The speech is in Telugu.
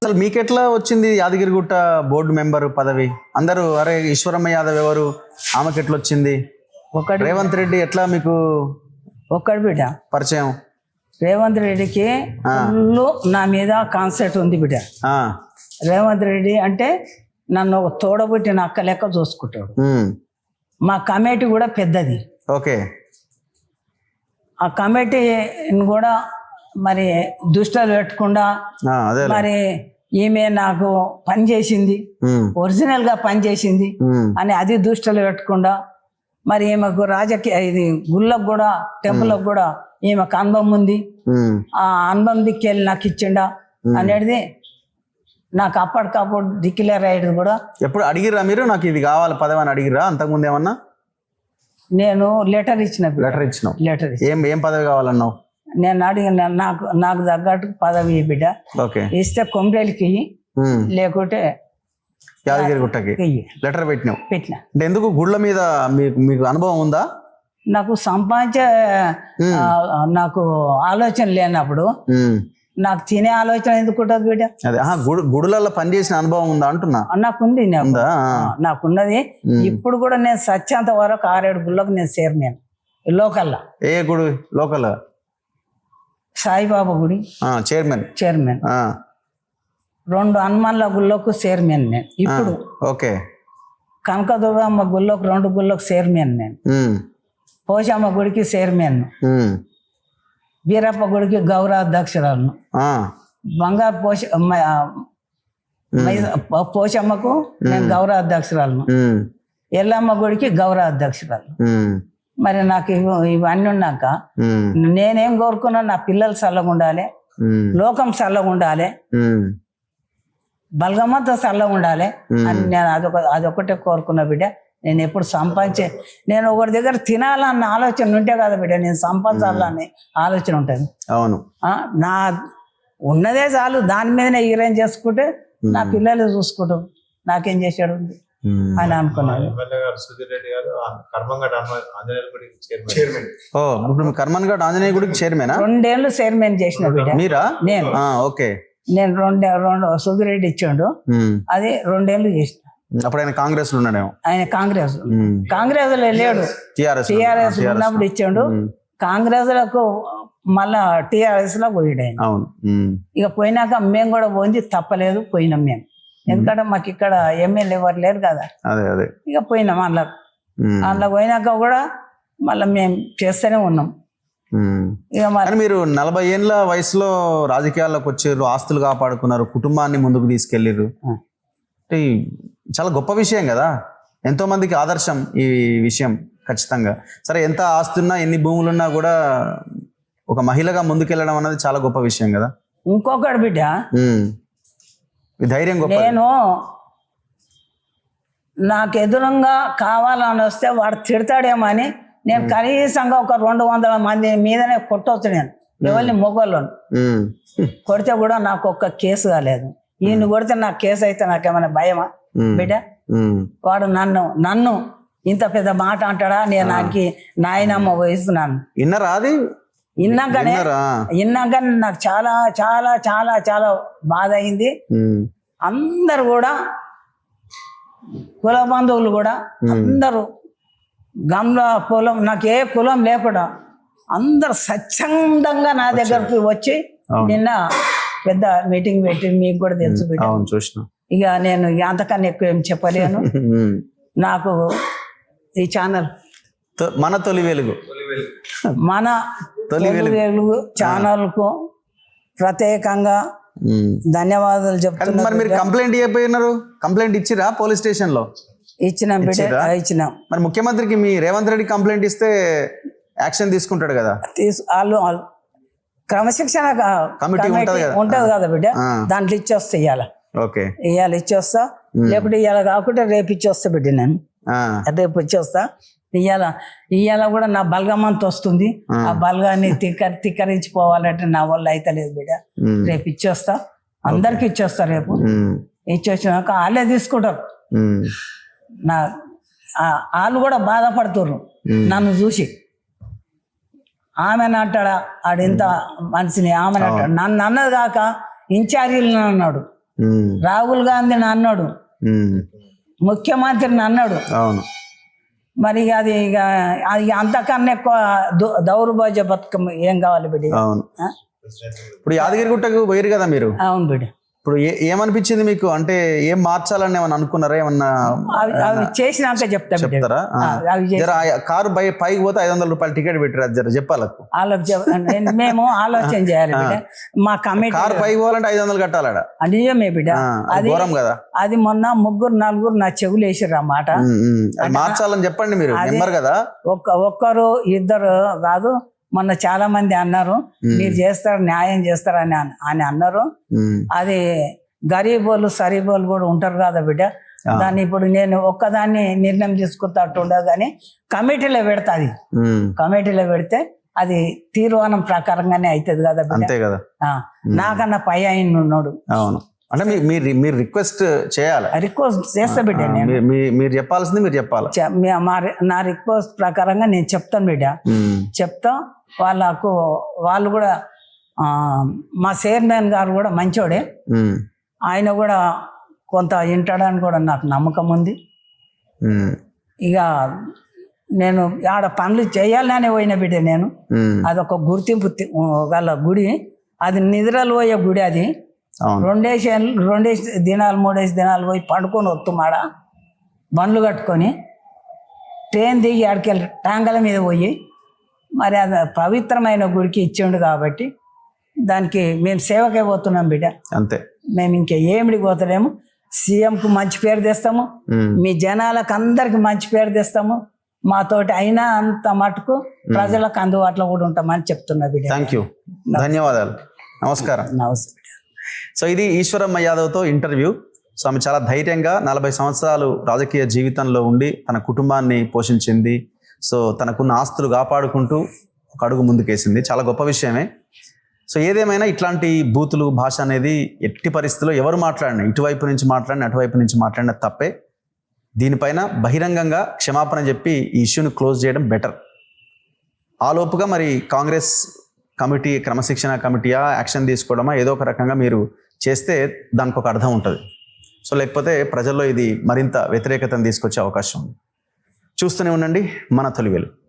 అసలు మీకెట్లా వచ్చింది యాదగిరిగుట్ట బోర్డు మెంబర్ పదవి? అందరూ అరే ఈశ్వరమ్మ యాదవ్ ఎవరు, ఆమెకి ఎట్లా వచ్చింది? ఒకటి రేవంత్ రెడ్డి ఎట్లా మీకు ఒక్కడి బిడ్డ పరిచయం? రేవంత్ రెడ్డికి ఫుల్ నా మీద కాన్సెప్ట్ ఉంది బిడ్డ. ఆ, రేవంత్ రెడ్డి అంటే నన్ను ఒక తోడబుట్టిన అక్క లెక్క చూసుకుంటాడు. మా కమిటీ కూడా పెద్దది. ఓకే. ఆ కమిటీని కూడా మరి దృష్టిలో పెట్టకుండా అదే మరి ఈమె నాకు పని చేసింది, ఒరిజినల్ గా పని చేసింది అని అది దృష్టిలో పెట్టకుండా మరి ఈమెకు రాజకీయ ఇది గుళ్ళకు కూడా టెంపుల్కి కూడా ఈమెకు అనుభవం ఉంది, ఆ అనుభవం దిక్కెళ్ళి నాకు ఇచ్చిండా అనేది నాకు అప్పటికప్పుడు డిక్లేర్ అయ్యేది కూడా. ఎప్పుడు అడిగిరా మీరు నాకు ఇది కావాలి పదవి అని అడిగిరా అంతకుముందు ఏమన్నా? నేను లెటర్ ఇచ్చిన. లెటర్ ఇచ్చినావు? లెటర్ ఏం పదవి కావాలన్నావు? నేను అడిగిన నాకు తగ్గట్టు పదవి బిడ్డ. ఓకే. ఇస్తే కొమ్రేలికి లేకుంటే యాదగిరిగుట్టకి లెటర్ పెట్టినావు? పెట్టిన. అంటే ఎందుకు గుళ్ళ మీద మీకు అనుభవం ఉందా? నాకు సంపాదించే నాకు ఆలోచన లేనప్పుడు నాకు తినే ఆలోచన ఎందుకు ఉంటుంది బిడ్డ? అదే గుడులలో పనిచేసిన అనుభవం ఉందా అంటున్నా. నాకుంది, నాకున్నది. ఇప్పుడు కూడా నేను సత్యంత వరకు 6-7 గుళ్ళకు నేను చైర్మన్ లోకల్లా. ఏ గుడి లోకల్? సాయిబాబా గుడి చైర్మన్. 2 హనుమాన్ల గుళ్ళకు చైర్మన్ నేను ఇప్పుడు. ఓకే. కనకదుర్గమ్మ గుళ్ళకు 2 గుళ్ళకు చైర్మన్ నేను. పోషమ్మ గుడికి చైర్మన్. వీరప్ప గుడికి గౌరవ అధ్యక్షురాలను. బంగారు పోషమ్మకు నేను గౌరవ అధ్యక్షురాలను. ఎల్లమ్మ గుడికి గౌరవ అధ్యక్షురాలు. మరి నాకు ఇవన్నీ ఉన్నాక నేనేం కోరుకున్నా, నా పిల్లలు చల్లగా ఉండాలి, లోకం చల్లగా ఉండాలి, బలగమ్మతో చల్లగా ఉండాలి అని నేను అదొకటే కోరుకున్నా బిడ్డ. నేను ఎప్పుడు నేను ఒకరి దగ్గర తినాలన్న ఆలోచన ఉంటే కదా బిడ్డ నేను సంపాదించాలని ఆలోచన ఉంటుంది. అవును. నా ఉన్నదే చాలు, దాని మీదనే ఈరేం చేసుకుంటే నా పిల్లలు చూసుకుంటాం, నాకేం చేశాడు అని అనుకున్నాను. కర్మన్ఘాట్ ఆంజనేయ గుడికి చైర్మన్. 2 ఏళ్ళు చైర్మన్ చేసిన బిడ్డ మీరా? నేను. ఓకే. నేను 2 సుధిరెడ్డి ఇచ్చాడు, అది 2 ఏళ్ళు చేసిన. అప్పుడు ఆయన కాంగ్రెస్ లో ఉన్నాడేమో. ఆయన కాంగ్రెస్ లో లేడు, టిఆర్ఎస్ ఉన్నప్పుడు ఇచ్చాడు. కాంగ్రెస్ లకు మళ్ళా టిఆర్ఎస్ లో పోయాడు ఆయన. అవును. ఇక పోయినాక మేము కూడా పోయింది తప్పలేదు, పోయినాం మేము. ఎందుకంటే మాకు ఇక్కడ ఎమ్మెల్యే ఎవరు లేరు కదా. అదే ఇక పోయినాం అందులో పోయినాక కూడా మళ్ళీ మేము చేస్తూనే ఉన్నాం. ఇక మరి మీరు 40 ఏళ్ళ వయసులో రాజకీయాల్లోకి వచ్చారు, ఆస్తులు కాపాడుకున్నారు, కుటుంబాన్ని ముందుకు తీసుకెళ్ళారు. చాలా గొప్ప విషయం కదా, ఎంతో మందికి ఆదర్శం ఈ విషయం ఖచ్చితంగా. సరే, ఎంత ఆస్తున్నా ఎన్ని భూములున్నా కూడా ఒక మహిళగా ముందుకెళ్ళడం అనేది చాలా గొప్ప విషయం కదా. ఇంకొకటి బిడ్డ, ధైర్యం గొప్ప. నేను నాకు ఎదురుగా కావాలని వస్తే వాడు తిడతాడేమో అని నేను కనీసంగా ఒక 200 మంది మీదనే కొట్టవచ్చు. నేను ఎవరిని మొగోళ్ళను కొడితే కూడా నాకు ఒక్క కేసు కాలేదు. ఈయన కొడితే నాకు కేసు అయితే నాకేమైనా భయమా బిడ్డ? వాడు నన్ను ఇంత పెద్ద మాట అంటాడా? నేను నాకు నాయనమ్మ వయసున్నాను. విన్నాకనే నాకు చాలా చాలా చాలా చాలా బాధ అయింది. అందరు కూడా కుల బంధువులు కూడా అందరూ గమ్ల కులం, నాకు ఏ కులం లేకుండా అందరు స్వచ్ఛందంగా నా దగ్గరకు వచ్చి నిన్న పెద్ద మీటింగ్ పెట్టి, మీకు కూడా తెలుసు బిడ్డ. ఇక నేను అంతకన్నా ఎక్కువ ఏం చెప్పలేను. నాకు ఈ ఛానల్ మన తొలి వెలుగు ఛానల్కు ప్రత్యేకంగా ధన్యవాదాలు చెప్తున్నా. మరి మీరు కంప్లైంట్ ఇవ్వకపోయినారు? కంప్లైంట్ ఇచ్చిరా పోలీస్ స్టేషన్ లో? ఇచ్చినాం బిడ్డ, ఇచ్చినాం. మరి ముఖ్యమంత్రికి మీ రేవంత్ రెడ్డి కంప్లైంట్ ఇస్తే యాక్షన్ తీసుకుంటాడు కదా. వాళ్ళు క్రమశిక్షణ కమిటీ ఉంటది కదా బిడ్డ, దాంట్లో ఇచ్చేస్తా ఇవాళ ఇచ్చేస్తా, లేకుంటే ఇవాళ కాకుండా రేపు ఇచ్చేస్తా బిడ్డ. నేను రేపు ఇచ్చేస్తా. ఇవాళ కూడా నా బలగమంత వస్తుంది, ఆ బలగాన్ని తిక్కరించిపోవాలంటే నా వల్ల అయితే లేదు బిడ్డ. రేపు ఇచ్చేస్తా, అందరికి ఇచ్చేస్తా. రేపు ఇచ్చేసినాక వాళ్ళే తీసుకుంటారు. వాళ్ళు కూడా బాధపడుతుర్రు నన్ను చూసి. ఆమెను అంటాడా ఆడింత మనిషిని, ఆమెను అంటాడు. నన్ను అన్నది కాక ఇన్ఛార్జీలను అన్నాడు. రాహుల్ గాంధీని అన్నాడు, ముఖ్యమంత్రిని అన్నాడు. అవును. మరి అది అంతకన్నా ఎక్కువ దౌర్భాగ్య బతుకం ఏం కావాలి బిడ్డ? అవును. ఇప్పుడు యాదగిరిగుట్టకు పోయారు కదా మీరు. అవును బిడ్డ. ఇప్పుడు ఏమనిపించింది మీకు? అంటే ఏం మార్చాలని ఏమన్నా అనుకున్నారా? ఏమన్నా అవి చేసినాక చెప్తారా? కారు పైకి పోతే 500 రూపాయలు టికెట్ పెట్టారు, అది జర చెప్పాలకు. మేము ఆలోచన చేయాలి బిడ్డ. మా కమిటీ కారు పైకి పోవాలంటే 500 కట్టాలడ. నిజమే బిడ్డ. అది ఘోరం కదా. అది మొన్న 3-4 నా చెవులు వేసారు అన్నమాట. మార్చాలని చెప్పండి, మీరు నెంబర్ కదా. ఒక్కరు ఇద్దరు కాదు, మొన్న చాలా మంది అన్నారు మీరు చేస్తారు, న్యాయం చేస్తారని అని అన్నారు. అది గరీబోళ్ళు సరీబోళ్ళు కూడా ఉంటారు కదా బిడ్డ. దాన్ని ఇప్పుడు నేను ఒక్కదాన్ని నిర్ణయం తీసుకుంటూ ఉండదు, కానీ కమిటీలో పెడతా. అది కమిటీలో పెడితే అది తీర్మానం ప్రకారంగానే అవుతుంది కదా బిడ్డ. అంతే కదా. నాకన్నా పై ఆయన ఉన్నాడు. అవును. అంటే మీరు రిక్వెస్ట్ చేయాలి. రిక్వెస్ట్ చేస్తా బిడ్డ. నేను మీరు చెప్పాల్సింది మీరు చెప్పాలి. నా రిక్వెస్ట్ ప్రకారంగా నేను చెప్తాను బిడ్డ. చెప్తా. వాళ్ళు కూడా మా చైర్మన్ గారు కూడా మంచోడే, ఆయన కూడా కొంత వింటాడని కూడా నాకు నమ్మకం ఉంది. ఇక నేను ఆడ పనులు చేయాలనే పోయిన బిడ్డ. నేను అదొక గుర్తింపు గల గుడి, అది నిద్రలు పోయే గుడి. అది 2 దినాలు 3 దినాలు పోయి పండుకొని వస్తున్నాడ, బండ్లు కట్టుకొని ట్రైన్ దిగి ఆడికెళ్ళి ట్యాంగల మీద పోయి, మరి అది పవిత్రమైన గుడికి ఇచ్చిండు కాబట్టి దానికి మేము సేవకే పోతున్నాం బిడ్డ. అంతే. మేము ఇంకా ఏమిడికి పోతలేము. సీఎంకు మంచి పేరు తెస్తాము, మీ జనాలకు అందరికి మంచి పేరు తెస్తాము, మాతోటి అయినా అంత మటుకు ప్రజలకు అందుబాటులో కూడా ఉంటామని చెప్తున్నా బిడ్డ. థ్యాంక్ యూ, ధన్యవాదాలు, నమస్కారం. నమస్తే. సో ఇది ఈశ్వరమ్మ యాదవ్తో ఇంటర్వ్యూ. సో ఆమె చాలా ధైర్యంగా 40 సంవత్సరాలు రాజకీయ జీవితంలో ఉండి తన కుటుంబాన్ని పోషించింది. సో తనకున్న ఆస్తులు కాపాడుకుంటూ ఒక అడుగు ముందుకేసింది. చాలా గొప్ప విషయమే. సో ఏదేమైనా ఇట్లాంటి బూతులు భాష అనేది ఎట్టి పరిస్థితుల్లో ఎవరు మాట్లాడినా, ఇటువైపు నుంచి మాట్లాడినా అటువైపు నుంచి మాట్లాడినా తప్పే. దీనిపైన బహిరంగంగా క్షమాపణ చెప్పి ఈ ఇష్యూని క్లోజ్ చేయడం బెటర్. ఆ లోపుగా మరి కాంగ్రెస్ కమిటీ, క్రమశిక్షణ కమిటీయా యాక్షన్ తీసుకోవడమా ఏదో ఒక రకంగా మీరు చేస్తే దానికి ఒక అర్థం ఉంటుంది. సో లేకపోతే ప్రజల్లో ఇది మరింత వ్యతిరేకతను తీసుకొచ్చే అవకాశం ఉంది. చూస్తూనే ఉండండి మన తొలి వెలుగు.